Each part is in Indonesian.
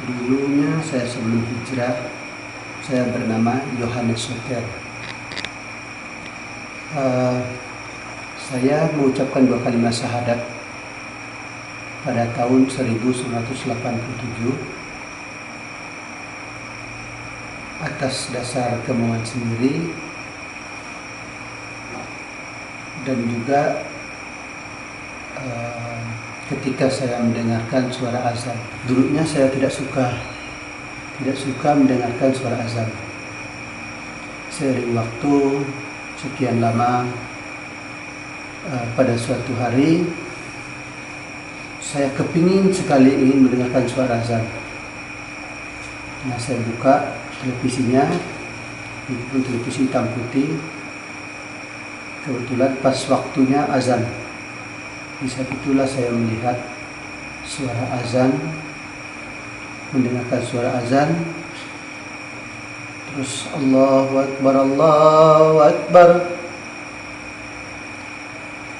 Dulunya saya sebelum hijrah, saya bernama Yohanes Soter. Saya mengucapkan 2 kalimat syahadat pada tahun 1987 atas dasar kemauan sendiri dan juga ketika saya mendengarkan suara azan. Dulunya saya tidak suka mendengarkan suara azan. Seiring waktu sekian lama, pada suatu hari saya kepingin sekali ingin mendengarkan suara azan. Nah, saya buka televisinya, itu televisi hitam putih. Kebetulan pas waktunya azan. Di saat itulah saya melihat suara azan, mendengarkan suara azan. Terus Allahu Akbar, Allahu Akbar.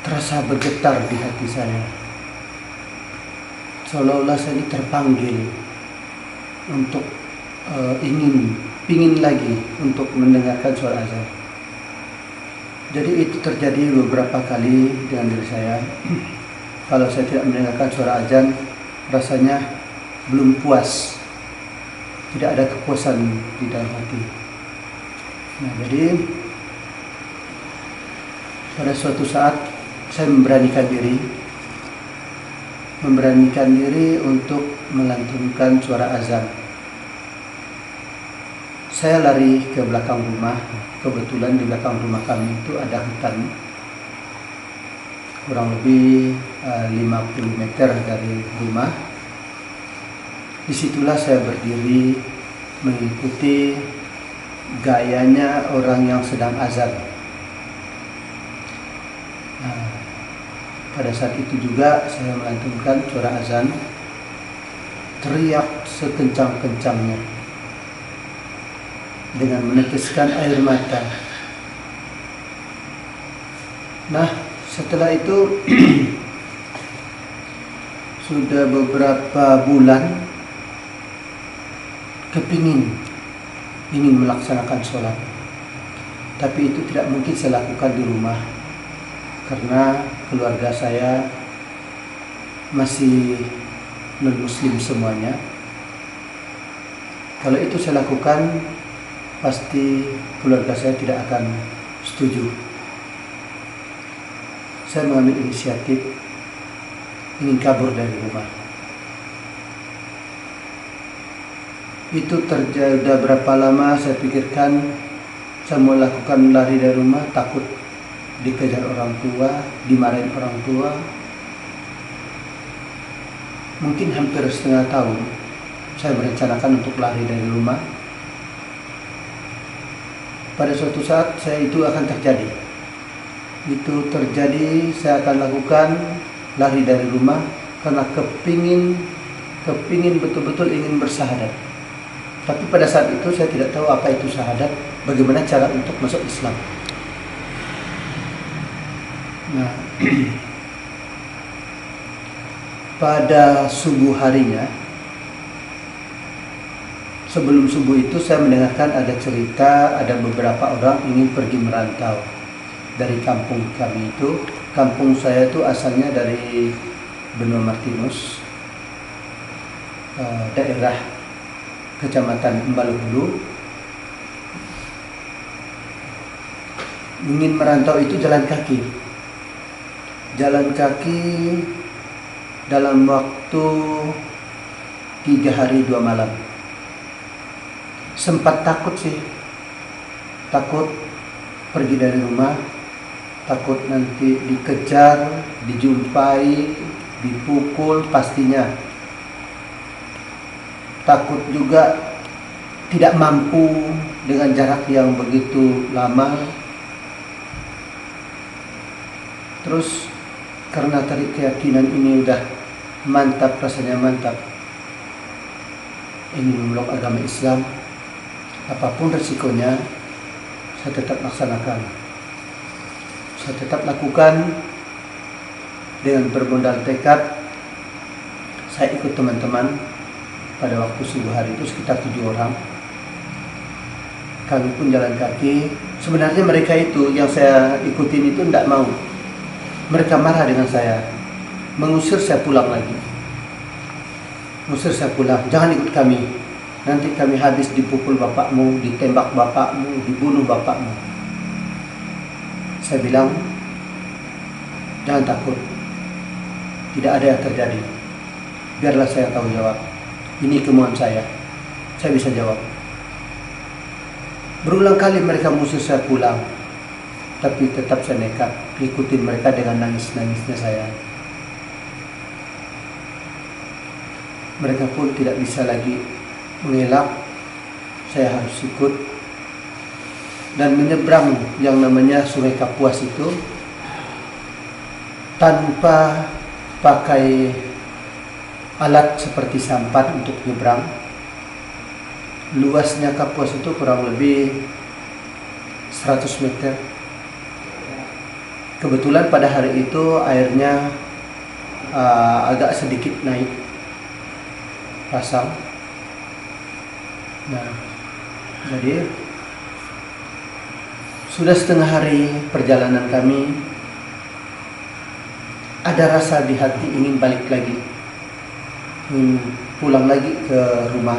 Terasa bergetar di hati saya. Seolah-olah saya ini terpanggil untuk ingin lagi untuk mendengarkan suara azan. Jadi itu terjadi beberapa kali dengan diri saya. Kalau saya tidak mendengarkan suara azan, rasanya belum puas. Tidak ada kepuasan di dalam hati. Nah, jadi pada suatu saat saya memberanikan diri untuk melantunkan suara azan. Saya lari ke belakang rumah. Kebetulan di belakang rumah kami itu ada hutan, kurang lebih 50 meter dari rumah. Disitulah saya berdiri mengikuti gayanya orang yang sedang azan. Nah, pada saat itu juga saya melantunkan suara azan, teriak sekencang-kencangnya dengan meneteskan air mata. Nah, setelah itu sudah beberapa bulan ingin melaksanakan sholat, tapi itu tidak mungkin saya lakukan di rumah karena keluarga saya masih non-muslim semuanya. Kalau itu saya lakukan, pasti keluarga saya tidak akan setuju. Saya mengambil inisiatif ingin kabur dari rumah. Itu terjadi sudah berapa lama saya pikirkan. Saya mau lakukan lari dari rumah, takut dikejar orang tua, dimarahin orang tua. Mungkin hampir setengah tahun saya merencanakan untuk lari dari rumah. Pada suatu saat itu akan terjadi. Itu terjadi, saya akan lakukan lari dari rumah karena kepingin betul-betul ingin bersyahadat. Tapi pada saat itu saya tidak tahu apa itu syahadat, bagaimana cara untuk masuk Islam. Nah, pada subuh harinya, sebelum subuh itu saya mendengarkan ada cerita, ada beberapa orang ingin pergi merantau dari kampung kami itu. Kampung saya itu asalnya dari Benua Martinus, daerah Kecamatan Embaluhulu. Ingin merantau itu jalan kaki dalam waktu 3 hari 2 malam. Sempat takut pergi dari rumah, takut nanti dikejar, dijumpai, dipukul pastinya. Takut juga tidak mampu dengan jarak yang begitu lama. Terus karena tadi keyakinan ini udah mantap, rasanya mantap, ingin memeluk agama Islam, apapun resikonya saya tetap laksanakan. Saya tetap lakukan dengan bermodal tekad. Saya ikut teman-teman pada waktu subuh hari itu sekitar 7 orang. Kami pun jalan kaki. Sebenarnya mereka itu yang saya ikutin itu tidak mau. Mereka marah dengan saya, mengusir saya pulang lagi. Mengusir saya pulang, jangan ikut kami. Nanti kami habis dipukul bapakmu, ditembak bapakmu, dibunuh bapakmu. Saya bilang, jangan takut. Tidak ada yang terjadi. Biarlah saya tahu jawab. Ini kemauan saya. Saya bisa jawab. Berulang kali mereka mengusir saya pulang, tapi tetap saya nekat ikutin mereka dengan nangis-nangisnya saya. Mereka pun tidak bisa lagi mengelak, saya harus ikut dan menyeberang yang namanya Sungai Kapuas itu tanpa pakai alat seperti sampan untuk menyeberang. Luasnya Kapuas itu kurang lebih 100 meter. Kebetulan pada hari itu airnya agak sedikit naik pasang. Nah, jadi sudah setengah hari perjalanan kami, ada rasa di hati ingin balik lagi, ingin pulang lagi ke rumah.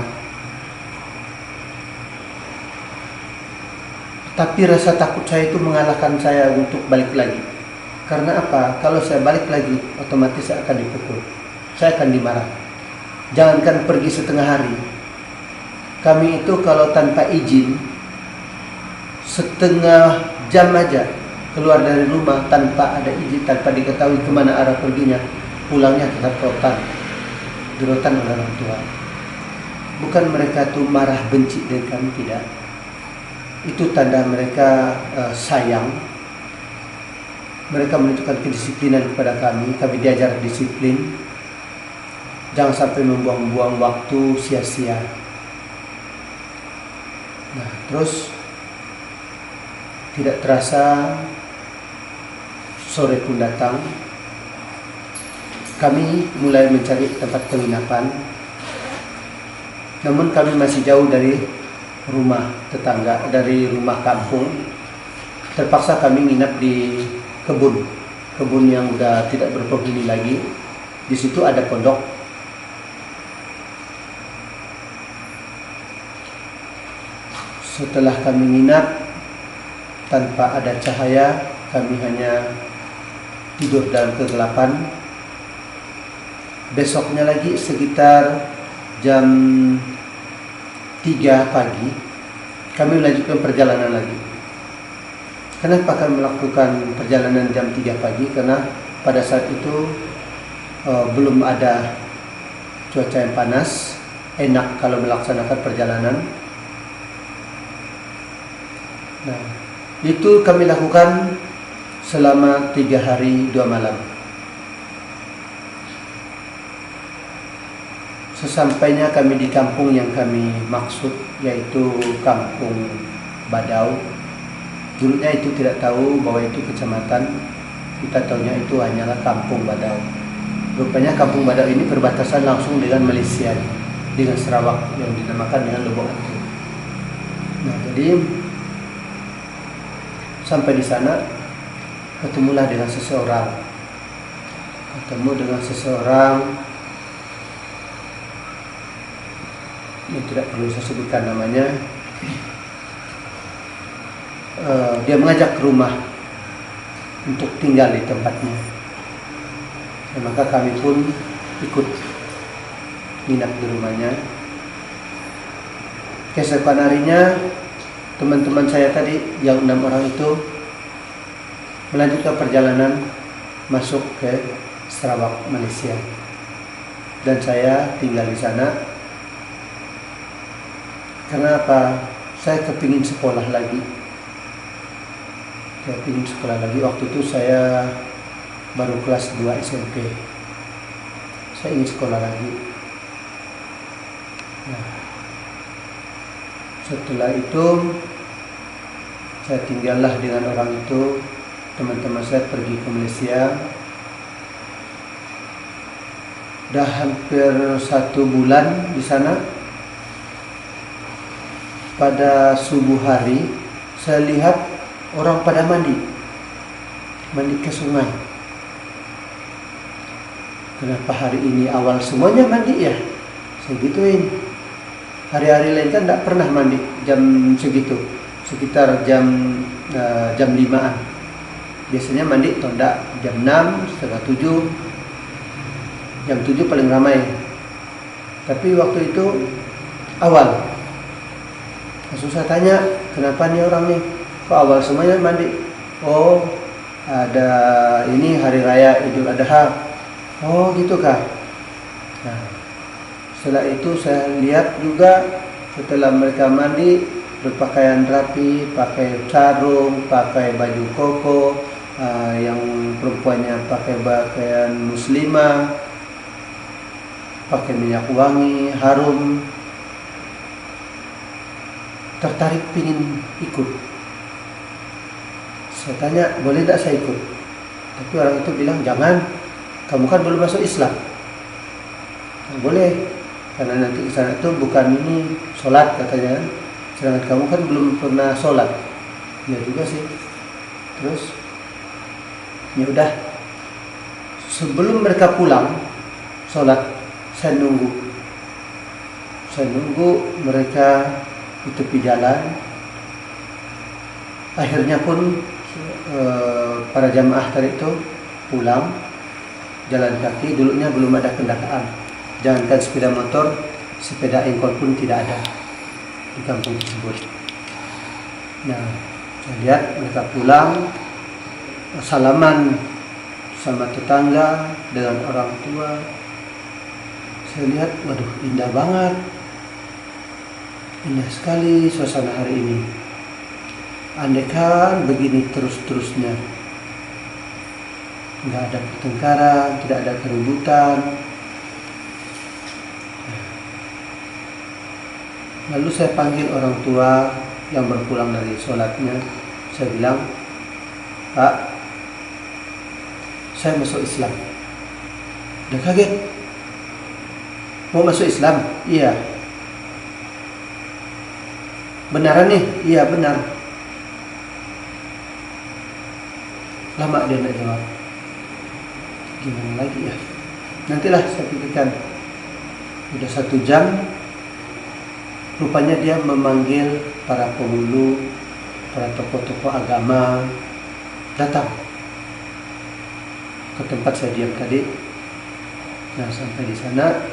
Tapi rasa takut saya itu mengalahkan saya untuk balik lagi. Karena apa? Kalau saya balik lagi, otomatis saya akan dipukul. Saya akan dimarah. Jangankan pergi setengah hari. Kami itu kalau tanpa izin, setengah jam aja keluar dari rumah tanpa ada izin, tanpa diketahui kemana arah perginya, pulangnya tetap ke rotan. Di rotan oleh orang tua. Bukan mereka tuh marah benci dengan kami, tidak. Itu tanda mereka sayang. Mereka menunjukkan kedisiplinan kepada kami. Kami diajar disiplin. Jangan sampai membuang-buang waktu sia-sia. Nah, terus tidak terasa sore pun datang. Kami mulai mencari tempat penginapan. Namun kami masih jauh dari rumah tetangga, dari rumah kampung. Terpaksa kami nginap di kebun yang udah tidak berpenghuni lagi. Di situ ada pondok. Setelah kami nginap tanpa ada cahaya, kami hanya tidur dalam kegelapan. Besoknya lagi sekitar jam 3 pagi kami melanjutkan perjalanan lagi. Kenapa kami melakukan perjalanan jam 3 pagi? Karena pada saat itu belum ada cuaca yang panas, enak kalau melaksanakan perjalanan. Nah, itu kami lakukan selama 3 hari 2 malam. Sesampainya kami di kampung yang kami maksud, yaitu Kampung Badau. Dulunya itu tidak tahu bahwa itu kecamatan. Kita tahunya itu hanyalah Kampung Badau. Rupanya Kampung Badau ini perbatasan langsung dengan Malaysia, dengan Sarawak yang dinamakan dengan Lubuk Hantu. Nah, jadi sampai di sana ketemulah dengan seseorang. Yang tidak perlu saya sebutkan namanya. Dia mengajak ke rumah untuk tinggal di tempatnya. Dan maka kami pun ikut nginap di rumahnya. Keesokan harinya teman-teman saya tadi yang 6 orang itu melanjutkan perjalanan masuk ke Sarawak, Malaysia. Dan saya tinggal di sana. Karena apa? Saya kepingin sekolah lagi. Waktu itu saya baru kelas 2 SMP. Saya ingin sekolah lagi. Nah, setelah itu saya tinggallah dengan orang itu. Teman-teman saya pergi ke Malaysia. Udah hampir 1 bulan di sana. Pada subuh hari saya lihat orang pada mandi ke sungai. Kenapa hari ini awal semuanya mandi ya? Saya gituin. Hari-hari lain kan tidak pernah mandi jam segitu, sekitar jam 5-an. Biasanya mandi tonda jam 6, setengah 7, jam 7 paling ramai. Tapi waktu itu awal. Langsung saya tanya, kenapa nih orang nih? Kok awal semuanya mandi? Oh, ada ini hari raya Idul Adha. Oh gitu kah? Nah, setelah itu saya lihat juga setelah mereka mandi berpakaian rapi, pakai sarung, pakai baju koko, yang perempuannya pakai pakaian muslimah, pakai minyak wangi, harum. Tertarik pingin ikut. Saya tanya, boleh tidak saya ikut? Tapi orang itu bilang, jangan, kamu kan belum masuk Islam. Boleh, karena nanti kesana itu bukan ini sholat katanya, sedangkan kamu kan belum pernah sholat. Ya juga sih. Terus, ya udah. Sebelum mereka pulang sholat, saya nunggu mereka di tepi jalan. Akhirnya pun para jamaah tadi itu pulang jalan kaki. Dulunya belum ada kendaraan, jangankan sepeda motor, sepeda engkol pun tidak ada di kampung tersebut. Nah, saya lihat mereka pulang, salaman sama tetangga dengan orang tua. Saya lihat, waduh, indah banget. Indah sekali suasana hari ini. Andaikan begini terus-terusnya, nggak ada pertengkaran, tidak ada keributan. Lalu saya panggil orang tua yang berpulang dari sholatnya. Saya bilang, Pak, saya masuk Islam. Dia kaget. Mau masuk Islam? Iya. Benaran nih? Iya benar. Lama dia nak jawab. Gimana lagi ya? Nantilah saya pikirkan. Udah 1 jam. Rupanya dia memanggil para penghulu, para tokoh-tokoh agama datang ke tempat saya diam tadi. Nah, sampai di sana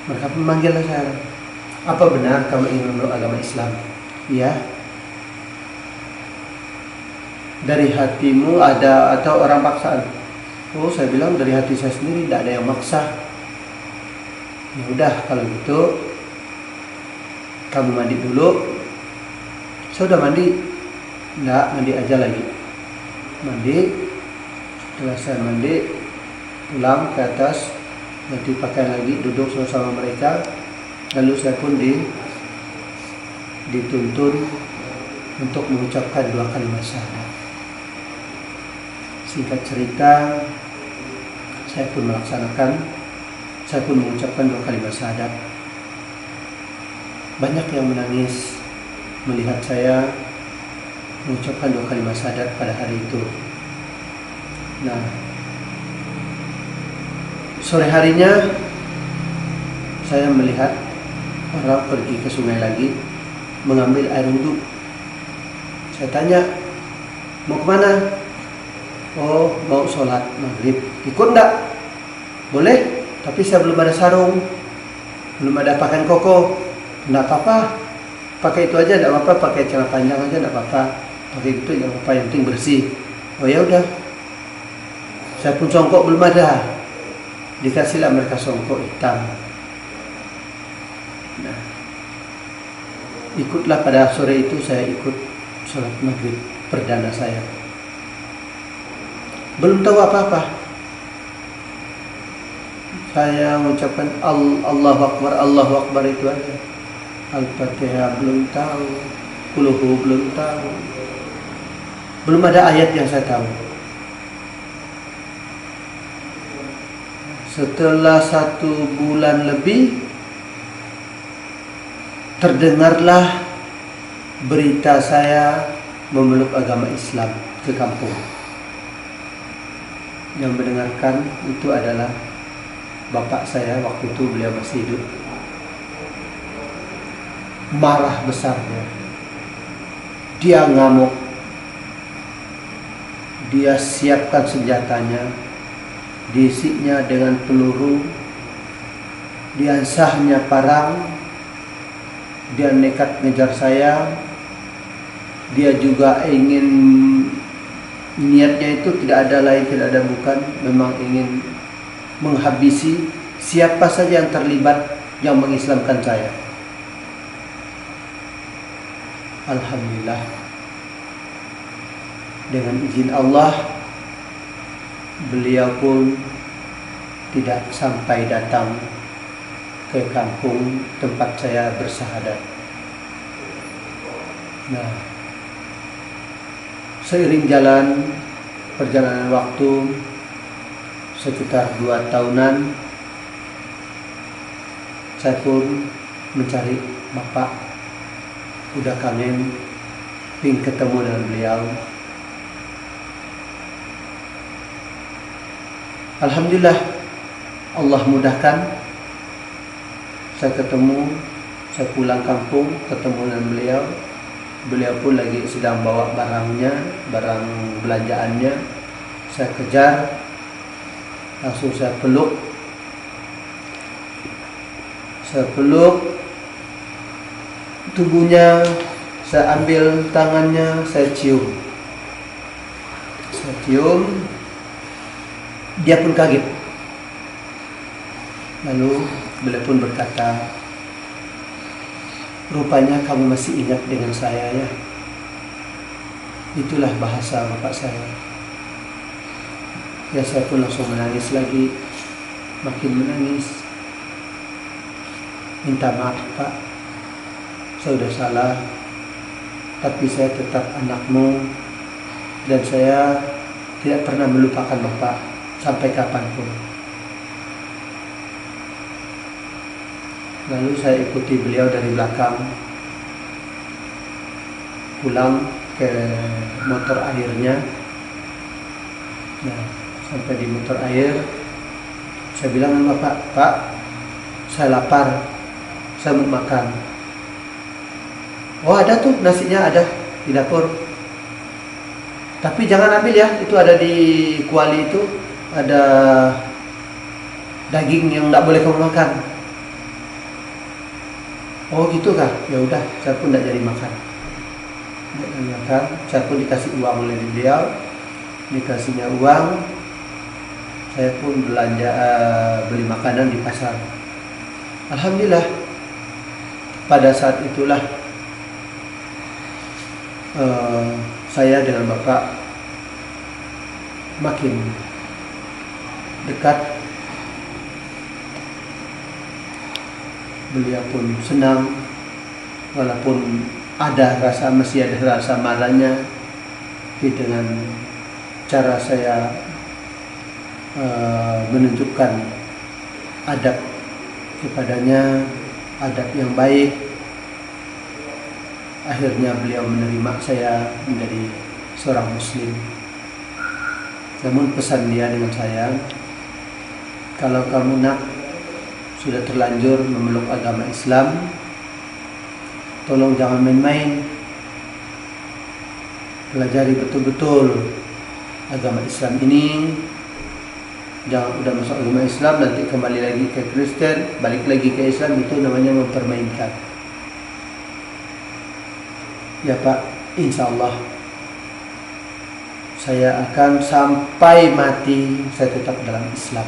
mereka memanggil saya. Apa benar kamu ingin memeluk agama Islam? Iya. Dari hatimu ada atau orang paksaan? Oh, saya bilang dari hati saya sendiri, tidak ada yang maksa. Ya udah kalau gitu, kamu mandi dulu. Saya udah mandi. Enggak, mandi aja lagi. Mandi. Setelah saya mandi, pulang ke atas, ganti pakaian lagi, duduk sama mereka. Lalu saya pun dituntun untuk mengucapkan 2 kalimat syahadat. Singkat cerita, saya pun melaksanakan. Saya pun mengucapkan 2 kalimat syahadat. Banyak yang menangis melihat saya mengucapkan 2 kalimat syahadat pada hari itu. Nah, sore harinya saya melihat orang pergi ke sungai lagi mengambil air wudhu. Saya tanya, mau kemana? Oh, mau sholat maghrib. Ikut enggak? Boleh, tapi saya belum ada sarung, belum ada pakaian koko. Enggak apa-apa, pakai itu aja, enggak apa-apa, pakai celana panjang aja, enggak apa-apa, pakai itu enggak apa-apa, yang penting bersih. Oh ya udah, saya pun songkok belum ada, dikasihlah mereka songkok hitam. Nah, ikutlah pada sore itu saya ikut sholat maghrib perdana saya. Belum tahu apa-apa. Saya mengucapkan Allahu Akbar itu aja. Al-Fatihah belum tahu, Qulhu belum tahu. Belum ada ayat yang saya tahu. Setelah 1 bulan lebih, terdengarlah berita saya memeluk agama Islam ke kampung. Yang mendengarkan itu adalah bapak saya, waktu itu beliau masih hidup. Marah besar dia ngamuk, dia siapkan senjatanya, diisinya dengan peluru, diansahnya parang, dia nekat ngejar saya. Dia juga ingin, niatnya itu tidak ada lain tidak ada bukan, memang ingin menghabisi siapa saja yang terlibat yang mengislamkan saya. Alhamdulillah, dengan izin Allah, beliau pun tidak sampai datang ke kampung tempat saya bersahadat. Nah, seiring perjalanan waktu, sekitar 2 tahunan, saya pun mencari bapak. Udah kangen, ingin ketemu dengan beliau. Alhamdulillah, Allah mudahkan. Saya ketemu, saya pulang kampung, ketemu dengan beliau. Beliau pun lagi sedang bawa barang belanjaannya. Saya kejar, langsung saya peluk. Tubuhnya, saya ambil tangannya, saya cium. Dia pun kaget. Lalu beliau pun berkata, rupanya kamu masih ingat dengan saya ya. Itulah bahasa bapak saya. Ya, saya pun langsung menangis lagi, makin menangis. Minta maaf Pak, saya sudah salah, tapi saya tetap anakmu dan saya tidak pernah melupakan Bapak sampai kapanpun. Lalu saya ikuti beliau dari belakang pulang ke motor airnya. Nah, sampai di motor air, saya bilang sama Bapak, Pak, saya lapar, saya mau makan. Oh, ada tuh nasinya, ada di dapur. Tapi jangan ambil ya, itu ada di kuali itu, ada daging yang tidak boleh kamu makan. Oh gitu kah? Ya udah, saya pun tidak jadi makan. Saya pun dikasih uang oleh beliau, dikasihnya uang, saya pun belanja beli makanan di pasar. Alhamdulillah, pada saat itulah saya dengan Bapak makin dekat. Beliau pun senang, walaupun masih ada rasa marahnya, tapi dengan cara saya menunjukkan adab kepadanya, adab yang baik, akhirnya beliau menerima saya menjadi seorang muslim. Namun pesan dia dengan saya, kalau kamu sudah terlanjur memeluk agama Islam, tolong jangan main-main, pelajari betul-betul agama Islam ini. Jangan udah masuk agama Islam nanti kembali lagi ke Kristen, balik lagi ke Islam, itu namanya mempermainkan. Ya Pak, insya Allah saya akan sampai mati saya tetap dalam Islam.